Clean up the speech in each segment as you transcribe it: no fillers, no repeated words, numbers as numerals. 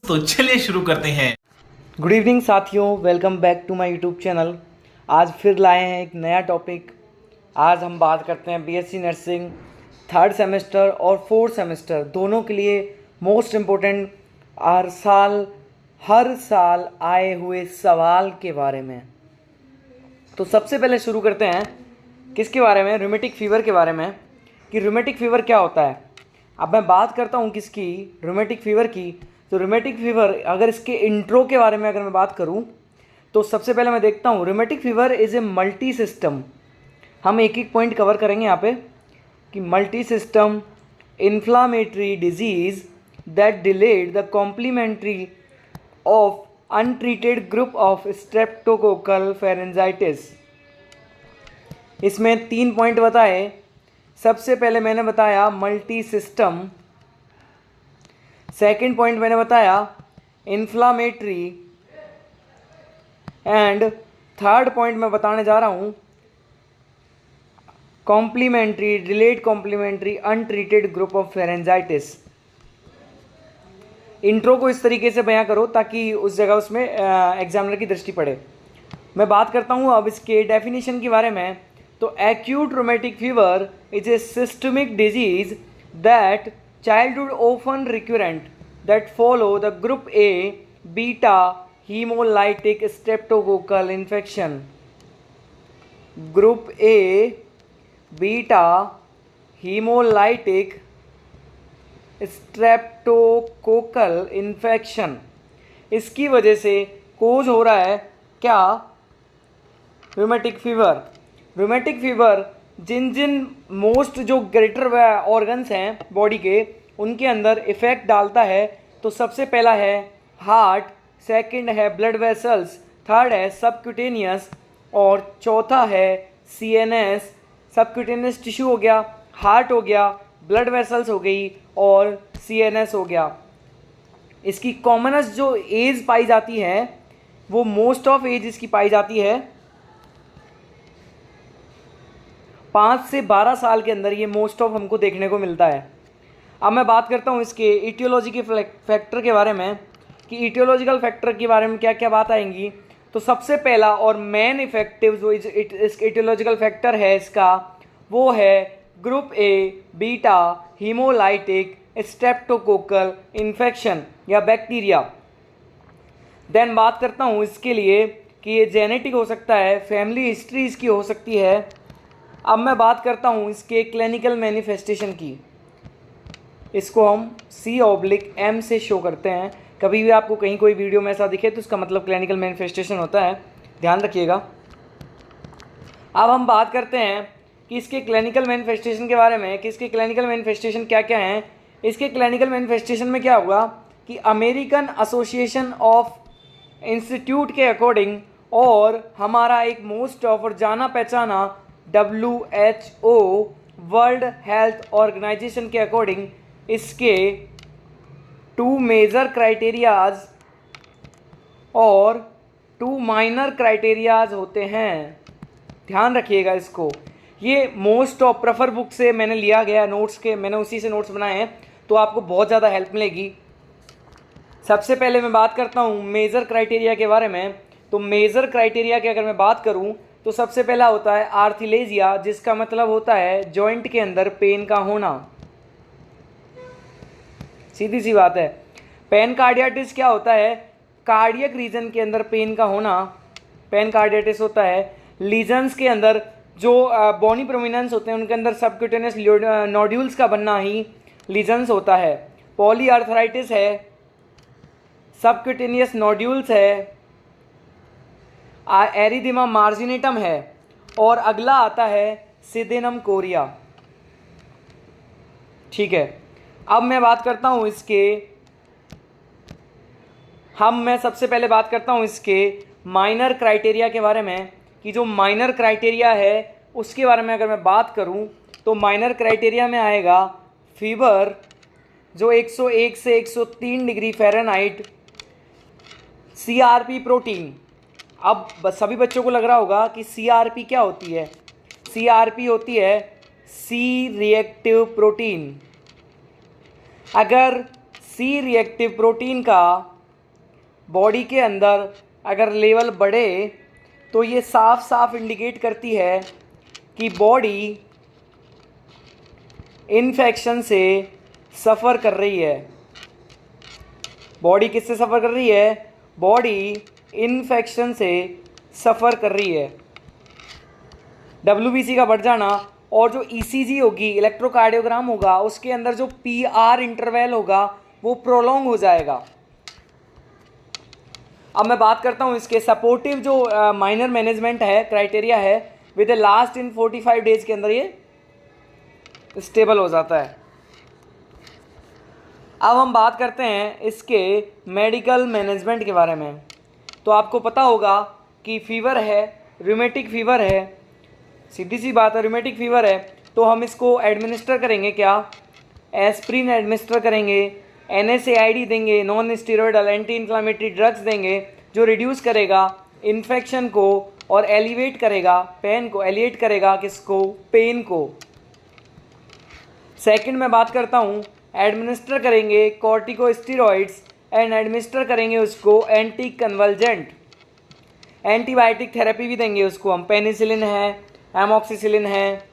तो चलिए शुरू करते हैं। गुड इवनिंग साथियों, welcome back to my YouTube channel. आज फिर लाए हैं एक नया टॉपिक। आज हम बात करते हैं बीएससी नर्सिंग थर्ड सेमेस्टर और फोर्थ सेमेस्टर दोनों के लिए मोस्ट इम्पोर्टेंट हर साल आए हुए सवाल के बारे में। तो सबसे पहले शुरू करते हैं किसके बारे में, रूमेटिक फीवर के बारे में, कि रूमेटिक फीवर क्या होता है। अब मैं बात करता हूँ किसकी, रूमेटिक फीवर की। तो रूमेटिक फीवर, अगर इसके इंट्रो के बारे में अगर मैं बात करूँ तो सबसे पहले मैं देखता हूँ rheumatic fever is a multi system. हम एक एक पॉइंट कवर करेंगे यहाँ पे कि multi system inflammatory disease that delayed the complementary of untreated group of streptococcal pharyngitis. इसमें 3 पॉइंट बताए। सबसे पहले मैंने बताया मल्टी सिस्टम, सेकेंड पॉइंट मैंने बताया इन्फ्लामेटरी, एंड थर्ड पॉइंट मैं बताने जा रहा हूँ complementary, delayed complementary untreated group of pharyngitis. Intro को इस तरीके से बयां करो ताकि उस जगह उसमें एग्जामिनर की दृष्टि पड़े। मैं बात करता हूँ अब इसके डेफिनेशन के बारे में। तो acute rheumatic fever is a systemic disease that childhood often recurrent that follow the group A beta hemolytic streptococcal infection. Group A beta hemolytic streptococcal infection, इसकी वजह से कोज हो रहा है क्या, रूमेटिक फीवर। रूमेटिक फीवर जिन मोस्ट जो greater organs हैं body के, उनके अंदर इफेक्ट डालता है। तो सबसे पहला है हार्ट, सेकंड है ब्लड वेसल्स, थर्ड है सबक्यूटेनियस, और चौथा है सीएनएस। सबक्यूटेनियस टिश्यू हो गया, हार्ट हो गया, ब्लड वेसल्स हो गई और सीएनएस हो गया। इसकी कॉमनेस्ट जो एज पाई जाती है वो मोस्ट ऑफ एज इसकी पाई जाती है 5 से 12 साल के अंदर, ये मोस्ट ऑफ हमको देखने को मिलता है। अब मैं बात करता हूँ इसके इटियोलॉजी के फैक्टर के बारे में कि इटियोलॉजिकल फैक्टर के बारे में क्या क्या बात आएंगी। तो सबसे पहला और मेन इफेक्टिव जो इटियोलॉजिकल फैक्टर है इसका, वो है group A beta haemolytic streptococcal infection या बैक्टीरिया। देन बात करता हूँ इसके लिए कि ये जेनेटिक हो सकता है, फैमिली हिस्ट्री इसकी हो सकती है। अब मैं बात करता हूँ इसके क्लिनिकल मैनिफेस्टेशन की। इसको हम C/M से शो करते हैं। कभी भी आपको कहीं कोई वीडियो में ऐसा दिखे तो उसका मतलब क्लिनिकल मैनिफेस्टेशन होता है, ध्यान रखिएगा। अब हम बात करते हैं कि इसके क्लिनिकल मैनिफेस्टेशन के बारे में कि इसके क्लिनिकल मैनिफेस्टेशन क्या क्या हैं। इसके क्लिनिकल मैनिफेस्टेशन में क्या होगा कि अमेरिकन एसोसिएशन ऑफ इंस्टीट्यूट के अकॉर्डिंग और हमारा एक मोस्ट ऑफ और जाना पहचाना WHO वर्ल्ड हेल्थ ऑर्गेनाइजेशन के अकॉर्डिंग इसके 2 मेजर क्राइटेरियाज और 2 माइनर क्राइटेरियाज होते हैं, ध्यान रखिएगा इसको। ये मोस्ट ऑफ प्रेफर बुक से मैंने लिया गया नोट्स के, मैंने उसी से नोट्स बनाए हैं, तो आपको बहुत ज़्यादा हेल्प मिलेगी। सबसे पहले मैं बात करता हूँ मेजर क्राइटेरिया के बारे में। तो मेजर क्राइटेरिया की अगर मैं बात करूँ तो सबसे पहला होता है आर्थीलेजिया, जिसका मतलब होता है जॉइंट के अंदर पेन का होना, सीधी सी बात है। पेन कार्डियाटिस क्या होता है, कार्डियक रीजन के अंदर पेन का होना, पेन कार्डियाटिस होता है। लीजन्स के अंदर जो बोनी प्रोमिनेंस होते हैं उनके अंदर सबक्यूटेनियस नोड्यूल्स का बनना ही लीजन्स होता है। पॉलीआर्थराइटिस है, सबक्यूटेनियस नोड्यूल्स है, एरिथेमा मार्जिनेटम है, और अगला आता है सिदेनम कोरिया। ठीक है, अब मैं बात करता हूँ मैं सबसे पहले बात करता हूँ इसके माइनर क्राइटेरिया के बारे में कि जो माइनर क्राइटेरिया है उसके बारे में अगर मैं बात करूँ तो माइनर क्राइटेरिया में आएगा फीवर जो 101 से 103 डिग्री फ़ारेनहाइट, CRP प्रोटीन। अब सभी बच्चों को लग रहा होगा कि CRP क्या होती है। CRP होती है C रिएक्टिव प्रोटीन। अगर C रिएक्टिव प्रोटीन का बॉडी के अंदर अगर लेवल बढ़े तो ये साफ साफ इंडिकेट करती है कि बॉडी इन्फेक्शन से सफ़र कर रही है। बॉडी किससे सफ़र कर रही है? बॉडी इन्फेक्शन से सफ़र कर रही है। WBC का बढ़ जाना और जो ECG होगी, इलेक्ट्रोकार्डियोग्राम होगा, उसके अंदर जो PR इंटरवल होगा वो प्रोलॉन्ग हो जाएगा। अब मैं बात करता हूँ इसके सपोर्टिव जो माइनर मैनेजमेंट है, क्राइटेरिया है, विद लास्ट इन 45 डेज के अंदर ये स्टेबल हो जाता है। अब हम बात करते हैं इसके मेडिकल मैनेजमेंट के बारे में। तो आपको पता होगा कि फीवर है, रूमेटिक फीवर है, सीधी सी बात है, रूमेटिक फीवर है, तो हम इसको एडमिनिस्टर करेंगे क्या? एस्प्रिन एडमिनिस्टर करेंगे, NSAID देंगे, non steroidal anti inflammatory drugs देंगे, जो रिड्यूस करेगा इन्फेक्शन को और एलिवेट करेगा पेन को, एलिवेट करेगा किसको? पेन को। सेकंड मैं बात करता हूँ, एडमिनिस्टर करेंगे कॉर्टिकोस्टेरॉइड्स एंड एडमिनिस्टर करेंगे उसको एंटी कन्वल्जेंट, एंटीबायोटिक थेरेपी भी देंगे उसको हम, पेनिसिलिन है, एमॉक्सिसिलिन है।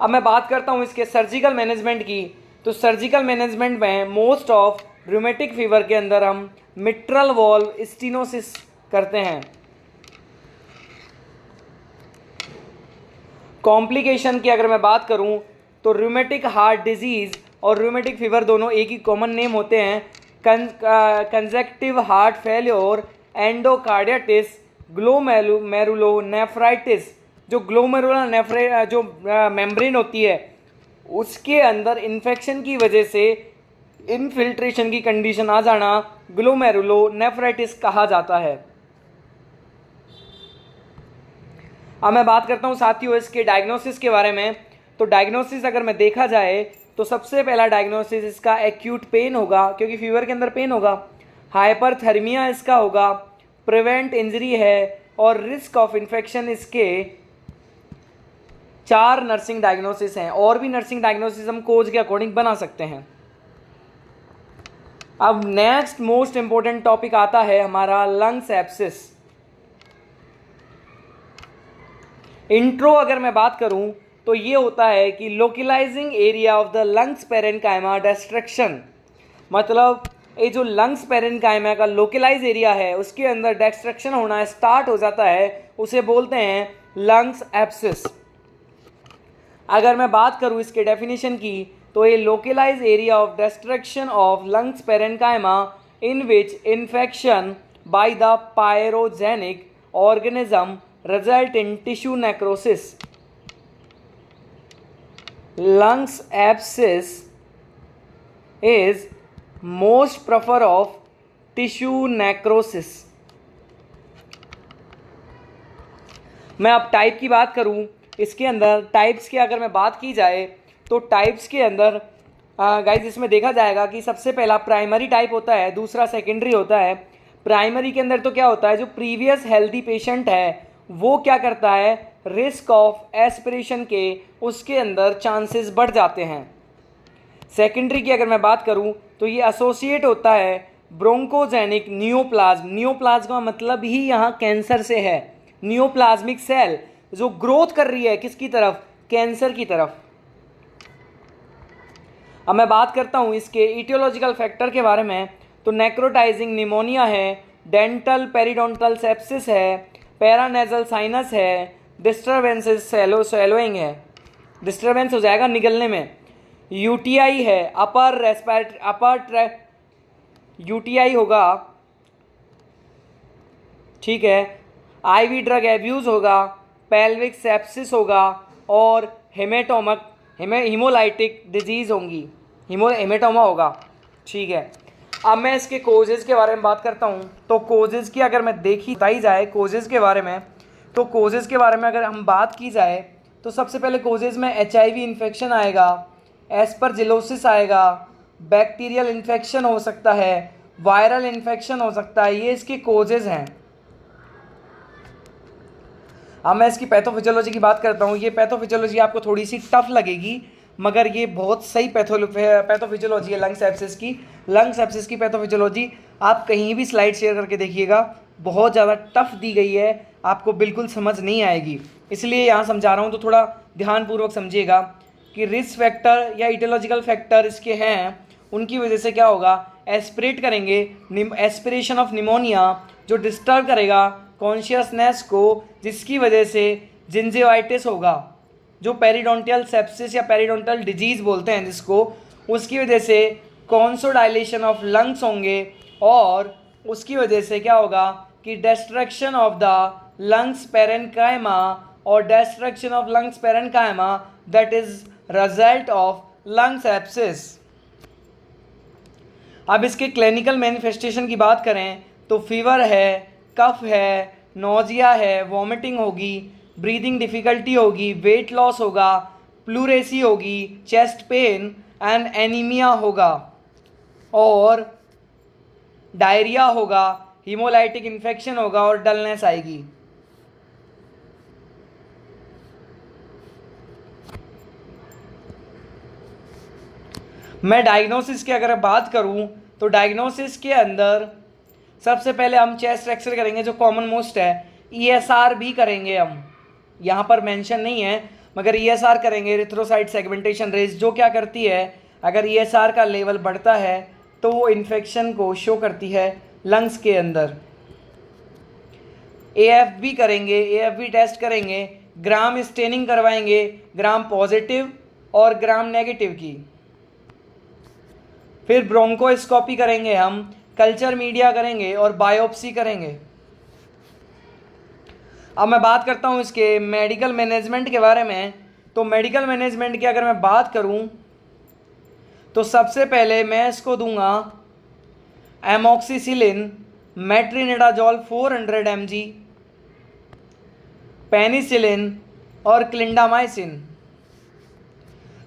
अब मैं बात करता हूँ इसके सर्जिकल मैनेजमेंट की। तो सर्जिकल मैनेजमेंट में मोस्ट ऑफ रूमेटिक फीवर के अंदर हम मिट्रल वॉल्व स्टीनोसिस करते हैं। कॉम्प्लिकेशन की अगर मैं बात करूं तो रूमेटिक हार्ट डिजीज़ और रूमेटिक फीवर दोनों एक ही कॉमन नेम होते हैं, कंजेक्टिव हार्ट फेल्योर, एंडोकार्डियाटिस, ग्लोमेरुलोनेफ्राइटिस। जो ग्लोमेरुलर जो मेम्ब्रेन होती है उसके अंदर इन्फेक्शन की वजह से इनफिल्ट्रेशन की कंडीशन आ जाना ग्लोमेरुलोनेफ्राइटिस कहा जाता है। अब मैं बात करता हूँ साथियों इसके डायग्नोसिस के बारे में। तो डायग्नोसिस अगर मैं देखा जाए तो सबसे पहला डायग्नोसिस इसका एक्यूट पेन होगा, क्योंकि फीवर के अंदर पेन होगा। हाइपरथर्मिया इसका होगा, प्रिवेंट इंजरी है और रिस्क ऑफ इन्फेक्शन। इसके 4 नर्सिंग डायग्नोसिस हैं, और भी नर्सिंग डायग्नोसिस हम कोज के अकॉर्डिंग बना सकते हैं। अब नेक्स्ट मोस्ट इंपॉर्टेंट टॉपिक आता है हमारा लंग्स एब्सिस। इंट्रो अगर मैं बात करूं तो ये होता है कि localising area of the lungs parenchyma destruction, मतलब ये जो लंग्स पेरेन्काइमा का लोकलाइज एरिया है उसके अंदर डिस्ट्रक्शन होना स्टार्ट हो जाता है, उसे बोलते हैं लंग्स एब्सिस। अगर मैं बात करूं इसके डेफिनेशन की तो ये localise area of destruction of lungs parenchyma in which infection by the pyrogenic organism result in tissue necrosis. Lungs abscess is most prefer of tissue necrosis. मैं अब टाइप की बात करूं, इसके अंदर टाइप्स की अगर मैं बात की जाए तो टाइप्स के अंदर गाइस इसमें देखा जाएगा कि सबसे पहला प्राइमरी टाइप होता है, दूसरा सेकेंडरी होता है। प्राइमरी के अंदर तो क्या होता है, जो प्रीवियस हेल्दी पेशेंट है वो क्या करता है, रिस्क ऑफ एस्पिरेशन के उसके अंदर चांसेस बढ़ जाते हैं। सेकेंडरी की अगर मैं बात करूं तो ये एसोसिएट होता है ब्रोंकोजेनिक नियोप्लाज्म। नियोप्लाज्म का मतलब ही यहाँ कैंसर से है। नियोप्लाज्मिक सेल जो ग्रोथ कर रही है किसकी तरफ, कैंसर की तरफ। अब मैं बात करता हूँ इसके इटियोलॉजिकल फैक्टर के बारे में। तो नेक्रोटाइजिंग निमोनिया है, डेंटल पेरिडोंटल सेप्सिस है, पैरानेजल साइनस है, डिस्टर्बेंसेस स्वेलोइंग है, डिस्टर्बेंस हो जाएगा निगलने में, यूटीआई है, अपर रेस्पिरेटरी यूटीआई होगा, ठीक है, आईवी ड्रग एब्यूज़ होगा, पेल्विक सेप्सिस होगा और हीमोलाइटिक डिजीज़ होंगी, हेमेटोमा होगा, ठीक है। अब मैं इसके कोजेज़ के बारे में बात करता हूँ। तो कोजेज़ की अगर मैं बताई जाए कोजेज़ के बारे में, तो कोजेज़ के बारे में अगर हम बात की जाए तो सबसे पहले कोजेज़ में HIV इन्फेक्शन आएगा, एस्परजिलोसिस आएगा, बैक्टीरियल इन्फेक्शन हो सकता है, वायरल इन्फेक्शन हो सकता है, ये इसके कोजेज़ हैं। अब मैं इसकी पैथोफिजियोलॉजी की बात करता हूँ। ये पैथोफिजियोलॉजी आपको थोड़ी सी टफ लगेगी, मगर ये बहुत सही पैथोफिजियोलॉजी है लंग्स एब्सिस की। लंग्स एब्सिस की पैथोफिजियोलॉजी आप कहीं भी स्लाइड शेयर करके देखिएगा, बहुत ज़्यादा टफ दी गई है, आपको बिल्कुल समझ नहीं आएगी। इसलिए यहाँ समझा रहा हूँ तो थोड़ा ध्यानपूर्वक समझिएगा कि रिस्क फैक्टर या इटियोलॉजिकल फैक्टर इसके हैं, उनकी वजह से क्या होगा, एस्पिरेट करेंगे, एस्पिरेशन ऑफ निमोनिया जो डिस्टर्ब करेगा कॉन्शियसनेस को, जिसकी वजह से जिंजिवाइटिस होगा, जो पेरिडोंटियल सेप्सिस या पेरिडोंटल डिजीज़ बोलते हैं जिसको, उसकी वजह से कॉन्सोडाइलेशन ऑफ लंग्स होंगे, और उसकी वजह से क्या होगा कि destruction of the lungs parenchyma, और destruction of lungs parenchyma that is result of lung sepsis. अब इसके क्लिनिकल मैनिफेस्टेशन की बात करें तो फीवर है, कफ है, नोजिया है, वॉमिटिंग होगी, ब्रीदिंग डिफ़िकल्टी होगी, वेट लॉस होगा, प्लूरेसी होगी, चेस्ट पेन एंड एनीमिया होगा, और डायरिया होगा, हीमोलाइटिक इन्फेक्शन होगा, और डलनेस आएगी। मैं डायग्नोसिस की अगर बात करूं तो डायग्नोसिस के अंदर सबसे पहले हम चेस्ट एक्सरे करेंगे जो कॉमन मोस्ट है, ईएसआर भी करेंगे हम, यहाँ पर मेंशन नहीं है मगर ईएसआर करेंगे, एरिथ्रोसाइट सेगमेंटेशन रेस, जो क्या करती है अगर ईएसआर का लेवल बढ़ता है तो वो इन्फेक्शन को शो करती है लंग्स के अंदर। एएफबी करेंगे, एएफबी टेस्ट करेंगे, ग्राम स्टेनिंग करवाएंगे, ग्राम पॉजिटिव और ग्राम नेगेटिव की। फिर ब्रोंकोस्कोपी करेंगे हम, कल्चर मीडिया करेंगे और बायोप्सी करेंगे। अब मैं बात करता हूँ इसके मेडिकल मैनेजमेंट के बारे में। तो मेडिकल मैनेजमेंट की अगर मैं बात करूँ तो सबसे पहले मैं इसको दूंगा एमॉक्सिसिलिन, मेट्रिनिडाजोल 400 mg, पेनिसिलिन और क्लिंडामाइसिन।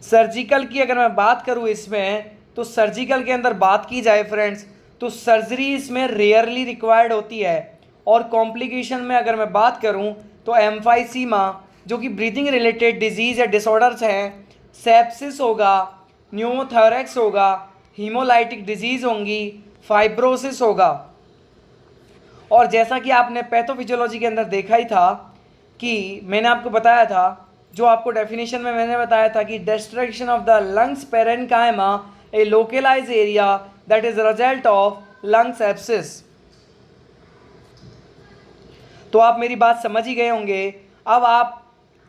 सर्जिकल की अगर मैं बात करूँ इसमें तो सर्जिकल के अंदर बात की जाए फ्रेंड्स तो सर्जरी इसमें रेयरली रिक्वायर्ड होती है, और कॉम्प्लिकेशन में अगर मैं बात करूं तो एम्फाइसीमा जो कि ब्रीदिंग रिलेटेड डिजीज़ या डिसऑर्डर्स हैं, सेप्सिस होगा, न्यूमोथोरैक्स होगा, हीमोलाइटिक डिजीज़ होंगी, फाइब्रोसिस होगा। और जैसा कि आपने पैथोफिजियोलॉजी के अंदर देखा ही था कि मैंने आपको बताया था, जो आपको डेफिनेशन में मैंने बताया था कि destruction of the lungs parenchyma A localise area that is result of lung sepsis. तो आप मेरी बात समझ ही गए होंगे। अब आप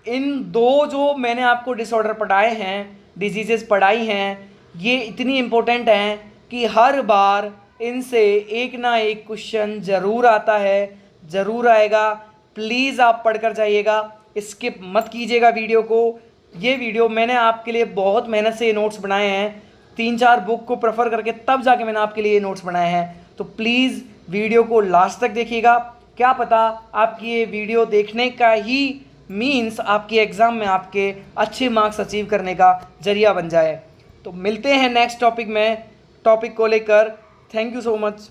इन दो जो मैंने आपको डिसऑर्डर पढ़ाए हैं, डिजीजेस पढ़ाई हैं, ये इतनी इम्पोर्टेंट हैं कि हर बार इनसे एक ना एक क्वेश्चन ज़रूर आता है, ज़रूर आएगा। प्लीज़ आप पढ़कर जाइएगा, स्किप मत कीजिएगा वीडियो को। ये वीडियो मैंने आपके लिए बहुत मेहनत से ये नोट्स बनाए हैं, 3-4 बुक को प्रेफर करके तब जाके मैंने आपके लिए ये नोट्स बनाए हैं। तो प्लीज़ वीडियो को लास्ट तक देखिएगा, क्या पता आपकी ये वीडियो देखने का ही मीन्स आपके एग्ज़ाम में आपके अच्छे मार्क्स अचीव करने का जरिया बन जाए। तो मिलते हैं नेक्स्ट टॉपिक में, टॉपिक को लेकर। Thank you so much.